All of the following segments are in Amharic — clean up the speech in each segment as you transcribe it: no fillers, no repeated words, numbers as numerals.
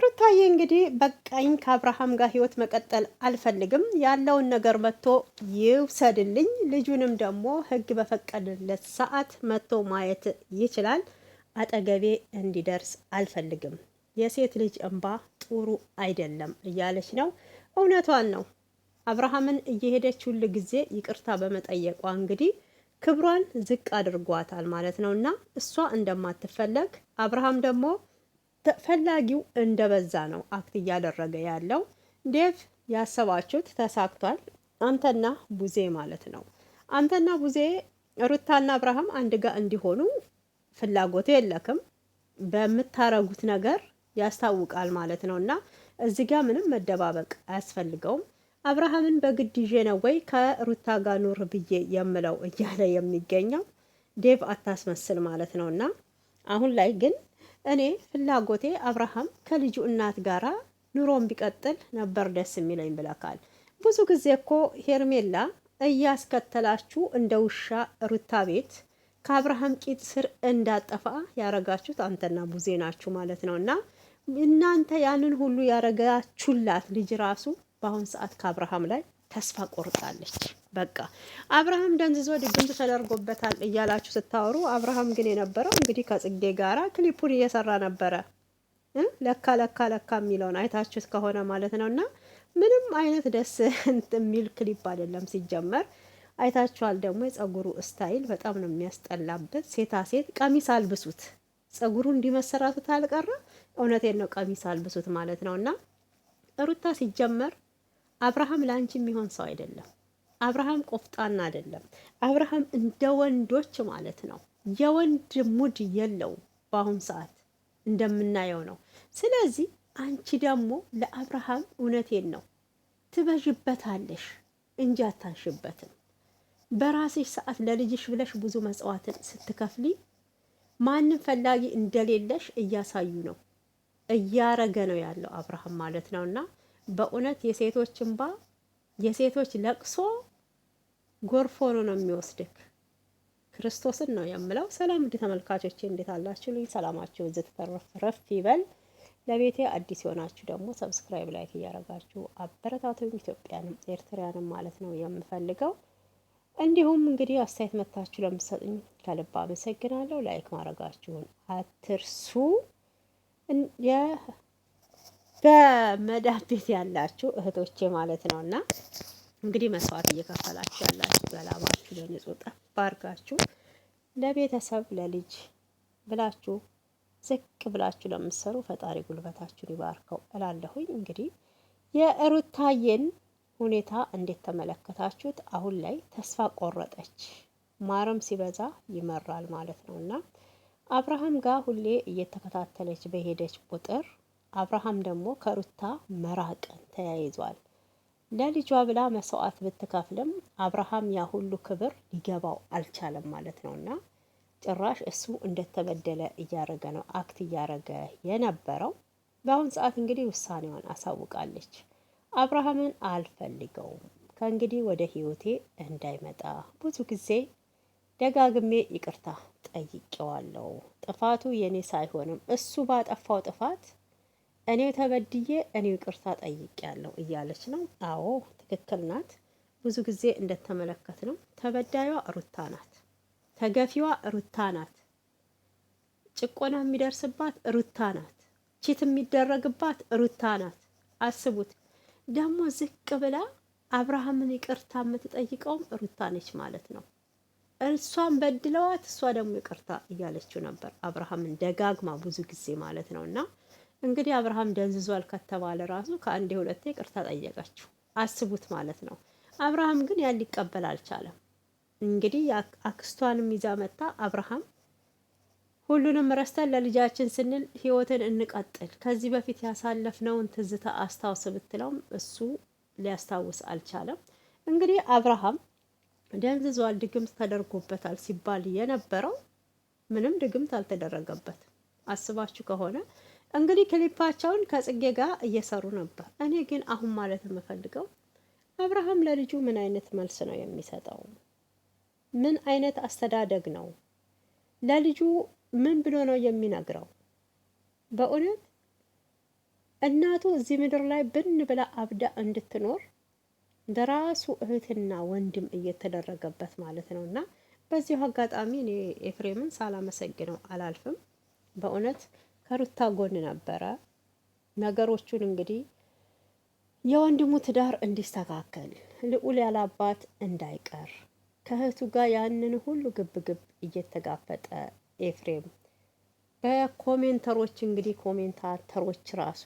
ሩታዬ እንግዲህ በቃኝ ከአብርሃም ጋር ህይወት መቀጠል አልፈልግም፣ ያለውን ነገር መጥቶ ይውሰድልኝ፣ ልጁንም ደግሞ ህግ በፈቀደለት ሰዓት መጥቶ ማየት ይችላል፣ አጠገቤ እንዲደርስ አልፈልግም፣ የሴት ልጅ እንባ ጥሩ አይደለም እያለች ነው። እውነቷን ነው። አብርሃምን እየሄደች ሁል ጊዜ ይቅርታ በመጠየቋ እንግዲህ ክብሯን ዝቅ አድርጓታል ማለት ነው። እና እሷ እንደማትፈለግ አብርሃም ደግሞ ፈላጊው እንደበዛ ነው አክት እያደረገ ያለው። ዴቭ ያሰባችሁት ተሳክቷል። አንተና ቡዜ ማለት ነው። አንተና ቡዜ ሩታና አብርሃም አንድ ጋር እንዲሆኑ ፍላጎቱ የለክም። በምታረጉት ነገር ያስታውቃል ማለት ነው። እና እዚህ ጋር ምንም መደባበቅ አያስፈልገውም። አብርሃምን በግድ ይዤ ነው ወይ ከሩታ ጋር ኑር ብዬ የምለው እያለ የሚገኘው ዴቭ አታስመስል ማለት ነው። እና አሁን ላይ ግን እኔ ፍላጎቴ አብርሃም ከልጁ እናት ጋራ ኑሮን ቢቀጥል ነበር ደስ የሚለኝ ብለካል። ብዙ ጊዜ እኮ ሄርሜላ እያስከተላችሁ እንደ ውሻ ሩታ ቤት ከአብርሃም ቂጥ ስር እንዳጠፋ ያረጋችሁት አንተና ቡዜ ናችሁ ማለት ነው። እና እናንተ ያንን ሁሉ ያረጋችሁላት ልጅ ራሱ በአሁን ሰዓት ከአብርሃም ላይ ተስፋ ቆርጣለች። በቃ አብርሃም ደንዝዞ ድግምት ተደርጎበታል እያላችሁ ስታወሩ፣ አብርሃም ግን የነበረው እንግዲህ ከጽጌ ጋራ ክሊፑን እየሰራ ነበረ። ለካ ለካ ለካ የሚለውን አይታችሁት ከሆነ ማለት ነው። እና ምንም አይነት ደስ የሚል ክሊፕ አይደለም ሲጀመር። አይታችኋል ደግሞ የጸጉሩ ስታይል በጣም ነው የሚያስጠላበት። ሴታ ሴት ቀሚስ አልብሱት፣ ጸጉሩ እንዲመሰራቱት አልቀረ። እውነቴን ነው፣ ቀሚስ አልብሱት ማለት ነው። እና ሩታ ሲጀመር አብርሃም ለአንቺ የሚሆን ሰው አይደለም። አብርሃም ቆፍጣና አይደለም። አብርሃም እንደ ወንዶች ማለት ነው የወንድ ሙድ የለውም በአሁን ሰዓት እንደምናየው ነው። ስለዚህ አንቺ ደግሞ ለአብርሃም እውነቴን ነው ትበዥበታለሽ እንጂ አታንሽበትም። በራስሽ ሰዓት ለልጅሽ ብለሽ ብዙ መጽዋዕትን ስትከፍሊ ማንም ፈላጊ እንደሌለሽ እያሳዩ ነው፣ እያረገ ነው ያለው አብርሃም ማለት ነው። እና በእውነት የሴቶች እንባ የሴቶች ለቅሶ ጎርፎ ነው የሚወስድክ። ክርስቶስን ነው የምለው። ሰላም እንዲ ተመልካቾቼ እንዴት አላችሁ? ልኝ ሰላማችሁ እዚህ ተረፍ ይበል። ለቤቴ አዲስ የሆናችሁ ደግሞ ሰብስክራይብ፣ ላይክ እያረጋችሁ አበረታቱኝ። ኢትዮጵያንም ኤርትራንም ማለት ነው የምፈልገው። እንዲሁም እንግዲህ አስተያየት መታችሁ ለምትሰጡኝ ከልብ አመሰግናለሁ። ላይክ ማድረጋችሁን አትርሱ። በመዳብ ቤት ያላችሁ እህቶቼ ማለት ነው እና እንግዲህ መስዋዕት እየከፈላችሁ ያላችሁ በላባችሁ ለንጹህ ጠብ አድርጋችሁ ለቤተሰብ ለልጅ ብላችሁ ዝቅ ብላችሁ ለምትሰሩ ፈጣሪ ጉልበታችሁን ይባርከው እላለሁኝ። እንግዲህ የሩታዬን ሁኔታ እንዴት ተመለከታችሁት? አሁን ላይ ተስፋ ቆረጠች። ማረም ሲበዛ ይመራል ማለት ነው እና አብርሃም ጋር ሁሌ እየተከታተለች በሄደች ቁጥር አብርሃም ደግሞ ከሩታ መራቅን ተያይዟል። ለልጇ ብላ መስዋዕት ብትከፍልም አብርሃም ያ ሁሉ ክብር ሊገባው አልቻለም ማለት ነው እና ጭራሽ እሱ እንደተበደለ እያረገ ነው አክት እያረገ የነበረው። በአሁን ሰዓት እንግዲህ ውሳኔዋን አሳውቃለች። አብርሃምን አልፈልገውም፣ ከእንግዲህ ወደ ህይወቴ እንዳይመጣ ብዙ ጊዜ ደጋግሜ ይቅርታ ጠይቄዋለሁ። ጥፋቱ የኔ ሳይሆንም እሱ ባጠፋው ጥፋት እኔው ተበድዬ እኔው ይቅርታ ጠይቄያለሁ እያለች ነው። አዎ ትክክል ናት። ብዙ ጊዜ እንደተመለከት ነው ተበዳዩዋ ሩታ ናት፣ ተገፊዋ ሩታ ናት፣ ጭቆና የሚደርስባት ሩታ ናት፣ ቺት የሚደረግባት ሩታ ናት። አስቡት ደግሞ ዝቅ ብላ አብርሃምን ይቅርታ የምትጠይቀውም ሩታ ነች ማለት ነው። እሷን በድለዋት እሷ ደግሞ ይቅርታ እያለችው ነበር አብርሃምን ደጋግማ ብዙ ጊዜ ማለት ነው። እና እንግዲህ አብርሃም ደንዝዟል ከተባለ ራሱ ከአንዴ ሁለቴ ይቅርታ ጠየቀችው። አስቡት ማለት ነው። አብርሃም ግን ያን ሊቀበል አልቻለም። እንግዲህ አክስቷንም ይዛ መጣ። አብርሃም ሁሉንም ረስተን ለልጃችን ስንል ህይወትን እንቀጥል፣ ከዚህ በፊት ያሳለፍነውን ትዝታ አስታውስ ብትለውም እሱ ሊያስታውስ አልቻለም። እንግዲህ አብርሃም ደንዝዟል፣ ድግምት ተደርጎበታል ሲባል የነበረው ምንም ድግምት አልተደረገበት። አስባችሁ ከሆነ እንግዲህ ክሊፓቸውን ከጽጌ ጋር እየሰሩ ነበር። እኔ ግን አሁን ማለት የምፈልገው አብርሃም ለልጁ ምን አይነት መልስ ነው የሚሰጠው? ምን አይነት አስተዳደግ ነው ለልጁ? ምን ብሎ ነው የሚነግረው? በእውነት እናቱ እዚህ ምድር ላይ ብን ብላ አብዳ እንድትኖር እንደራሱ እህትና ወንድም እየተደረገበት ማለት ነው። እና በዚሁ አጋጣሚ እኔ ኤፍሬምን ሳላመሰግነው አላልፍም። በእውነት ከሩታ ጎን ነበረ። ነገሮቹን እንግዲህ የወንድሙ ትዳር እንዲስተካከል ልዑል ያላባት እንዳይቀር ከእህቱ ጋር ያንን ሁሉ ግብግብ እየተጋፈጠ ኤፍሬም በኮሜንተሮች እንግዲህ ኮሜንታተሮች ራሱ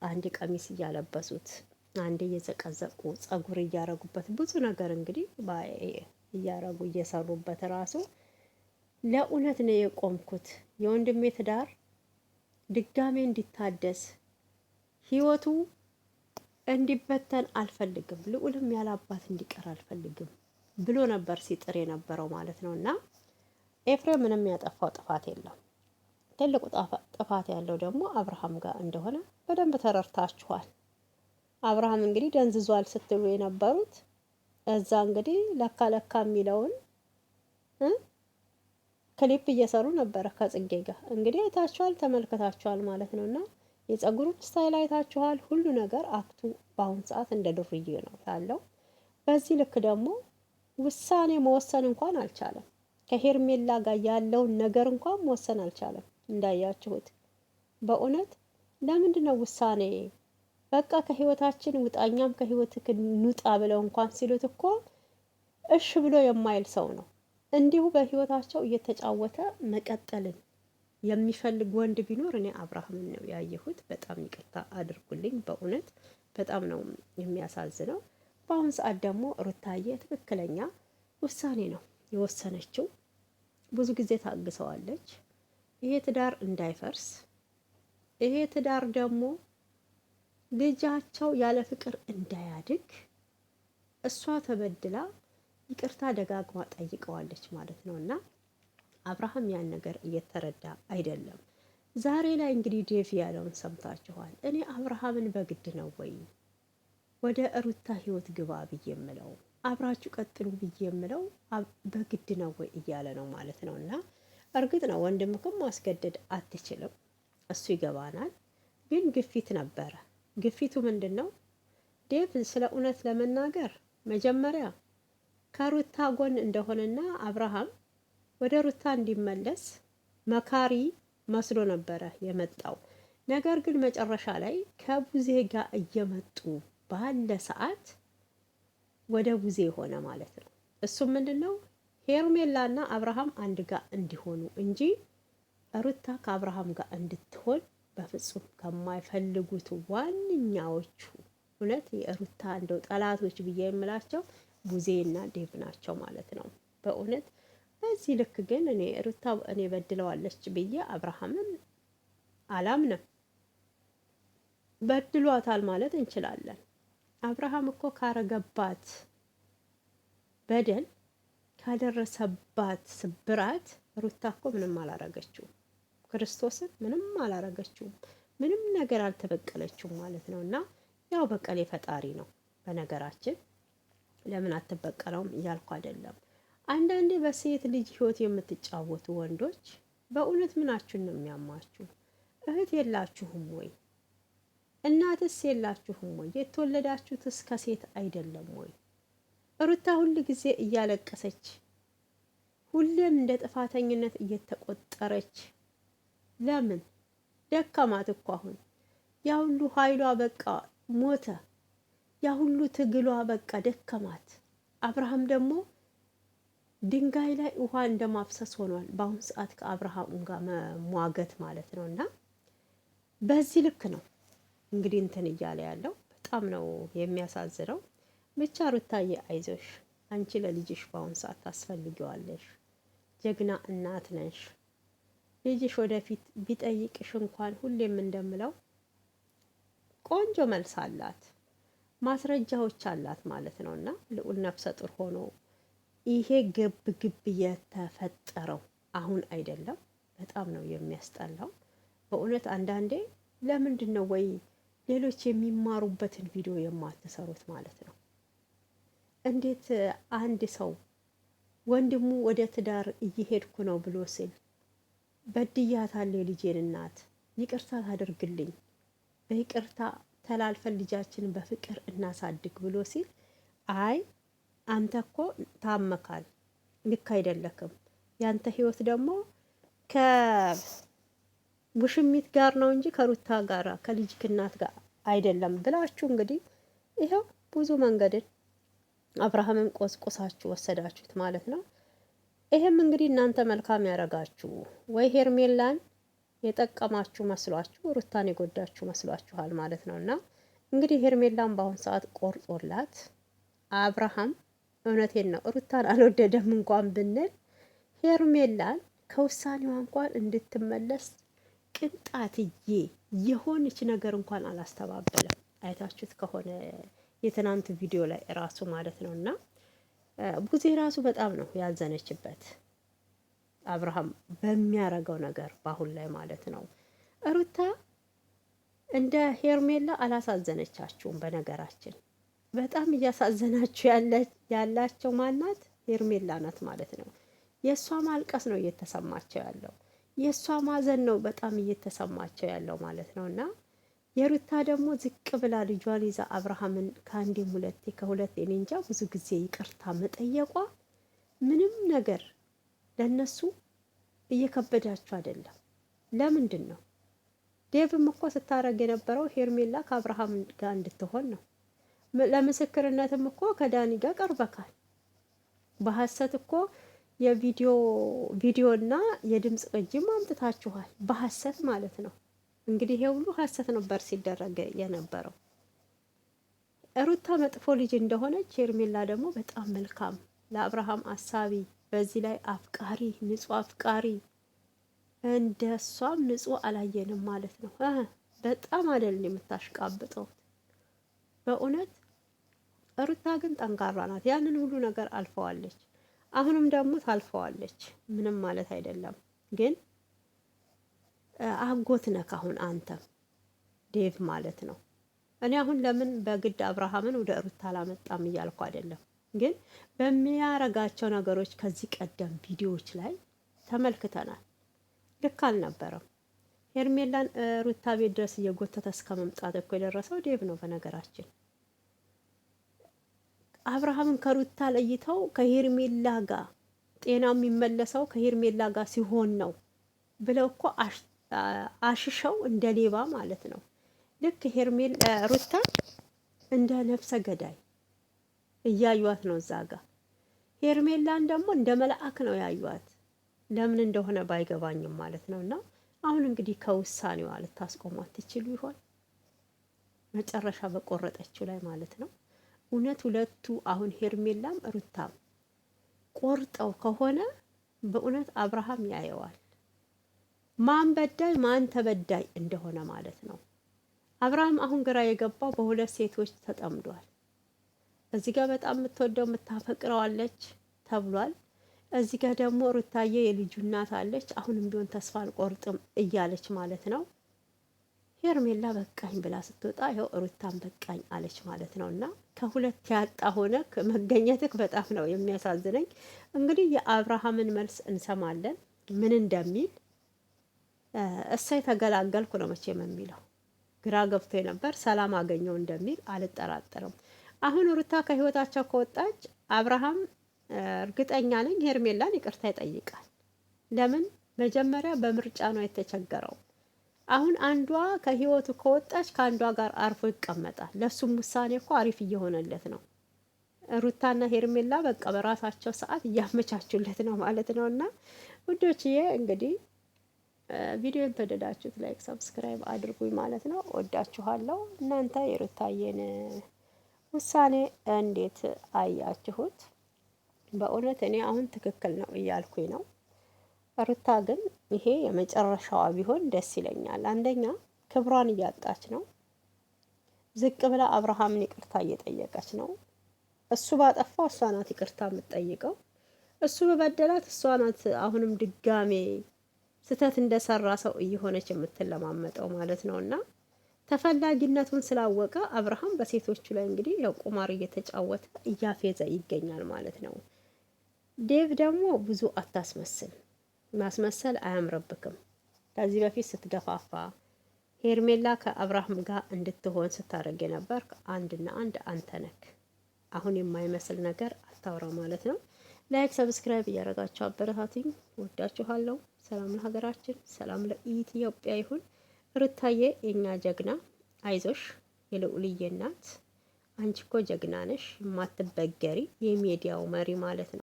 አንድ ቀሚስ እያለበሱት አንድ እየዘቀዘቁ ጸጉር እያረጉበት ብዙ ነገር እንግዲህ እያረጉ እየሰሩበት ራሱ ለእውነት ነው የቆምኩት። የወንድሜ ትዳር ድጋሜ እንዲታደስ ህይወቱ እንዲበተን አልፈልግም፣ ልዑልም ያላባት እንዲቀር አልፈልግም ብሎ ነበር ሲጥር የነበረው ማለት ነው። እና ኤፍሬም ምንም ያጠፋው ጥፋት የለም። ትልቁ ጥፋት ያለው ደግሞ አብርሃም ጋር እንደሆነ በደንብ ተረድታችኋል። አብርሃም እንግዲህ ደንዝዟል ስትሉ የነበሩት እዛ እንግዲህ ለካ ለካ የሚለውን ክሊፕ እየሰሩ ነበረ ከጽጌ ጋር እንግዲህ አይታችኋል፣ ተመልክታችኋል ማለት ነው። እና የጸጉሩን ስታይል አይታችኋል። ሁሉ ነገር አክቱ በአሁን ሰዓት እንደ ዱርዬ ነው ያለው። በዚህ ልክ ደግሞ ውሳኔ መወሰን እንኳን አልቻለም። ከሄርሜላ ጋር ያለውን ነገር እንኳን መወሰን አልቻለም። እንዳያችሁት በእውነት ለምንድን ነው ውሳኔ በቃ ከህይወታችን ውጣኛም ከህይወትክ ኑጣ ብለው እንኳን ሲሉት እኮ እሺ ብሎ የማይል ሰው ነው። እንዲሁ በህይወታቸው እየተጫወተ መቀጠልን የሚፈልግ ወንድ ቢኖር እኔ አብርሃምን ነው ያየሁት። በጣም ይቅርታ አድርጉልኝ፣ በእውነት በጣም ነው የሚያሳዝነው። በአሁን ሰዓት ደግሞ ሩታዬ ትክክለኛ ውሳኔ ነው የወሰነችው። ብዙ ጊዜ ታግሰዋለች፣ ይሄ ትዳር እንዳይፈርስ። ይሄ ትዳር ደግሞ ልጃቸው ያለ ፍቅር እንዳያድግ እሷ ተበድላ ይቅርታ ደጋግማ ጠይቀዋለች ማለት ነው። እና አብርሃም ያን ነገር እየተረዳ አይደለም። ዛሬ ላይ እንግዲህ ዴቪ ያለውን ሰምታችኋል። እኔ አብርሃምን በግድ ነው ወይ ወደ ሩታ ህይወት ግባ ብዬ የምለው አብራችሁ ቀጥሉ ብዬ የምለው በግድ ነው ወይ እያለ ነው ማለት ነው። እና እርግጥ ነው ወንድምክም ማስገደድ አትችልም፣ እሱ ይገባናል። ግን ግፊት ነበረ። ግፊቱ ምንድን ነው? ዴቭ ስለ እውነት ለመናገር መጀመሪያ ከሩታ ጎን እንደሆነና አብርሃም ወደ ሩታ እንዲመለስ መካሪ መስሎ ነበረ የመጣው። ነገር ግን መጨረሻ ላይ ከቡዜ ጋር እየመጡ ባለ ሰዓት ወደ ቡዜ ሆነ ማለት ነው። እሱም ምንድን ነው ሄርሜላና አብርሃም አንድ ጋር እንዲሆኑ እንጂ ሩታ ከአብርሃም ጋር እንድትሆን በፍጹም ከማይፈልጉት ዋነኛዎቹ እውነት የሩታ እንደው ጠላቶች ብዬ የምላቸው ቡዜና ዴቭ ናቸው ማለት ነው። በእውነት በዚህ ልክ ግን እኔ ሩታ እኔ በድለዋለች ብዬ አብርሃምን አላምንም። በድሏታል ማለት እንችላለን። አብርሃም እኮ ካረገባት በደል ካደረሰባት ስብራት ሩታ እኮ ምንም አላረገችውም። ክርስቶስን ምንም አላረገችውም። ምንም ነገር አልተበቀለችውም ማለት ነው። እና ያው በቀል የፈጣሪ ነው። በነገራችን ለምን አትበቀለውም እያልኩ አይደለም። አንዳንዴ በሴት ልጅ ህይወት የምትጫወቱ ወንዶች በእውነት ምናችሁን ነው የሚያማችሁ? እህት የላችሁም ወይ? እናትስ የላችሁም ወይ? የተወለዳችሁትስ ከሴት አይደለም ወይ? ሩታ ሁል ጊዜ እያለቀሰች ሁሌም እንደ ጥፋተኝነት እየተቆጠረች ለምን ደከማት እኮ አሁን ያ ሁሉ ኃይሏ በቃ ሞተ። ያ ሁሉ ትግሏ በቃ ደከማት። አብርሃም ደግሞ ድንጋይ ላይ ውሃ እንደማፍሰስ ሆኗል በአሁኑ ሰዓት ከአብርሃም ጋር መሟገት ማለት ነው። እና በዚህ ልክ ነው እንግዲህ እንትን እያለ ያለው በጣም ነው የሚያሳዝነው። ብቻ ሩታዬ አይዞሽ፣ አንቺ ለልጅሽ በአሁኑ ሰዓት ታስፈልጊዋለሽ። ጀግና እናት ነሽ። ልጅሽ ወደፊት ቢጠይቅሽ እንኳን ሁሌም እንደምለው ቆንጆ መልስ አላት፣ ማስረጃዎች አላት ማለት ነው። እና ልዑል ነፍሰ ጡር ሆኖ ይሄ ግብ ግብ የተፈጠረው አሁን አይደለም። በጣም ነው የሚያስጠላው በእውነት። አንዳንዴ ለምንድን ነው ወይ ሌሎች የሚማሩበትን ቪዲዮ የማትሰሩት ማለት ነው? እንዴት አንድ ሰው ወንድሙ ወደ ትዳር እየሄድኩ ነው ብሎ ሲል በድያታለሁ የልጄን እናት ይቅርታ ታደርግልኝ በይቅርታ ተላልፈን ልጃችንን በፍቅር እናሳድግ ብሎ ሲል አይ አንተ እኮ ታመካል፣ ልክ አይደለክም፣ ያንተ ህይወት ደግሞ ከውሽሚት ጋር ነው እንጂ ከሩታ ጋር ከልጅክ እናት ጋር አይደለም ብላችሁ እንግዲህ ይኸው ብዙ መንገድን አብርሃምን ቆስቆሳችሁ ወሰዳችሁት ማለት ነው። ይሄም እንግዲህ እናንተ መልካም ያደረጋችሁ ወይ ሄርሜላን የጠቀማችሁ መስሏችሁ ሩታን የጎዳችሁ መስሏችኋል ማለት ነው። እና እንግዲህ ሄርሜላን በአሁን ሰዓት ቆርጦላት አብርሃም እውነቴን ነው ሩታን አልወደደም እንኳን ብንል ሄርሜላን ከውሳኔዋ እንኳን እንድትመለስ ቅንጣትዬ የሆነች ነገር እንኳን አላስተባበለም። አይታችሁት ከሆነ የትናንት ቪዲዮ ላይ ራሱ ማለት ነው። እና ቡዜ ራሱ በጣም ነው ያዘነችበት አብርሃም በሚያረገው ነገር በአሁን ላይ ማለት ነው። ሩታ እንደ ሄርሜላ አላሳዘነቻችሁም። በነገራችን በጣም እያሳዘናችሁ ያላቸው ማናት? ሄርሜላ ናት ማለት ነው። የእሷ ማልቀስ ነው እየተሰማቸው ያለው፣ የእሷ ማዘን ነው በጣም እየተሰማቸው ያለው ማለት ነው። እና የሩታ ደግሞ ዝቅ ብላ ልጇን ይዛ አብርሃምን ከአንዴም ሁለቴ ከሁለቴ እኔ እንጃ ብዙ ጊዜ ይቅርታ መጠየቋ ምንም ነገር ለነሱ እየከበዳቸው አይደለም። ለምንድን ነው? ዴቭም እኮ ስታረግ የነበረው ሄርሜላ ከአብርሃም ጋር እንድትሆን ነው። ለምስክርነትም እኮ ከዳኒ ጋር ቀርበካል። በሐሰት እኮ የቪዲዮና የድምፅ ቅጂም አምጥታችኋል። በሐሰት ማለት ነው። እንግዲህ ይሄ ሁሉ ሐሰት ነበር ሲደረግ የነበረው። ሩታ መጥፎ ልጅ እንደሆነች ሄርሜላ ደግሞ በጣም መልካም፣ ለአብርሃም አሳቢ፣ በዚህ ላይ አፍቃሪ፣ ንጹህ አፍቃሪ፣ እንደ እሷም ንጹህ አላየንም ማለት ነው። በጣም አይደል የምታሽቃብጠው በእውነት። ሩታ ግን ጠንካራ ናት። ያንን ሁሉ ነገር አልፈዋለች። አሁንም ደግሞ ታልፈዋለች። ምንም ማለት አይደለም። ግን አጎት ነህ አሁን አንተም ዴቭ ማለት ነው። እኔ አሁን ለምን በግድ አብርሃምን ወደ ሩታ አላመጣም እያልኩ አይደለም። ግን በሚያረጋቸው ነገሮች ከዚህ ቀደም ቪዲዮዎች ላይ ተመልክተናል። ልክ አልነበረም። ሄርሜላን ሩታ ቤት ድረስ እየጎተተ እስከ መምጣት እኮ የደረሰው ዴቭ ነው። በነገራችን አብርሃምን ከሩታ ለይተው ከሄርሜላ ጋር ጤናው የሚመለሰው ከሄርሜላ ጋር ሲሆን ነው ብለው እኮ አሽሸው እንደ ሌባ ማለት ነው። ልክ ሩታ እንደ ነፍሰ ገዳይ እያዩዋት ነው እዛ ጋር። ሄርሜላን ደግሞ እንደ መልአክ ነው ያዩዋት። ለምን እንደሆነ ባይገባኝም ማለት ነው። እና አሁን እንግዲህ ከውሳኔዋ ልታስቆሟት ትችሉ ይሆን? መጨረሻ በቆረጠችው ላይ ማለት ነው። እውነት ሁለቱ አሁን ሄርሜላም ሩታም ቆርጠው ከሆነ በእውነት አብርሃም ያየዋል ማን በዳይ ማን ተበዳይ እንደሆነ ማለት ነው። አብርሃም አሁን ግራ የገባው በሁለት ሴቶች ተጠምዷል። እዚህ ጋር በጣም የምትወደው የምታፈቅረው አለች ተብሏል። እዚህ ጋር ደግሞ ሩታዬ የልጁ እናት አለች። አሁንም ቢሆን ተስፋ አልቆርጥም እያለች ማለት ነው። ሄርሜላ በቃኝ ብላ ስትወጣ ይኸው ሩታን በቃኝ አለች ማለት ነው። እና ከሁለት ያጣ ሆነ መገኘትክ በጣም ነው የሚያሳዝነኝ። እንግዲህ የአብርሃምን መልስ እንሰማለን ምን እንደሚል። እሳይ ተገላገልኩ ነው መቼም የሚለው። ግራ ገብቶ ነበር፣ ሰላም አገኘው እንደሚል አልጠራጠርም። አሁን ሩታ ከህይወታቸው ከወጣች አብርሃም እርግጠኛ ነኝ ሄርሜላን ይቅርታ ይጠይቃል። ለምን? መጀመሪያ በምርጫ ነው የተቸገረው። አሁን አንዷ ከህይወቱ ከወጣች ከአንዷ ጋር አርፎ ይቀመጣል። ለሱም ውሳኔ እኮ አሪፍ እየሆነለት ነው። ሩታና ሄርሜላ በቃ በራሳቸው ሰዓት እያመቻቹለት ነው ማለት ነው። እና ውዶችዬ እንግዲህ ቪዲዮን ተወደዳችሁት ላይክ ሰብስክራይብ አድርጉኝ ማለት ነው። ወዳችኋለሁ። እናንተ የሩታዬን ውሳኔ እንዴት አያችሁት? በእውነት እኔ አሁን ትክክል ነው እያልኩኝ ነው። ሩታ ግን ይሄ የመጨረሻዋ ቢሆን ደስ ይለኛል። አንደኛ ክብሯን እያጣች ነው። ዝቅ ብላ አብርሃምን ይቅርታ እየጠየቀች ነው። እሱ ባጠፋው እሷ ናት ይቅርታ የምትጠይቀው። እሱ በበደላት እሷ ናት አሁንም ድጋሜ ስተት እንደሰራ ሰው እየሆነች የምትለማመጠው ማለት ነው። እና ተፈላጊነቱን ስላወቀ አብርሃም በሴቶቹ ላይ እንግዲህ ያው ቁማር እየተጫወተ እያፌዘ ይገኛል ማለት ነው። ዴቭ ደግሞ ብዙ አታስመስል፣ ማስመሰል አያምርብክም። ከዚህ በፊት ስትገፋፋ ሄርሜላ ከአብርሃም ጋር እንድትሆን ስታደርግ የነበር አንድና አንድ አንተ ነክ። አሁን የማይመስል ነገር አታውራ ማለት ነው። ላይክ ሰብስክራይብ እያደረጋችሁ አበረታቱኝ። ወዳችኋለሁ። ሰላም ለሀገራችን፣ ሰላም ለኢትዮጵያ ይሁን። ሩታዬ የኛ ጀግና አይዞሽ፣ የልዑልዬ እናት አንቺ እኮ ጀግና ነሽ፣ የማትበገሪ የሚዲያው መሪ ማለት ነው።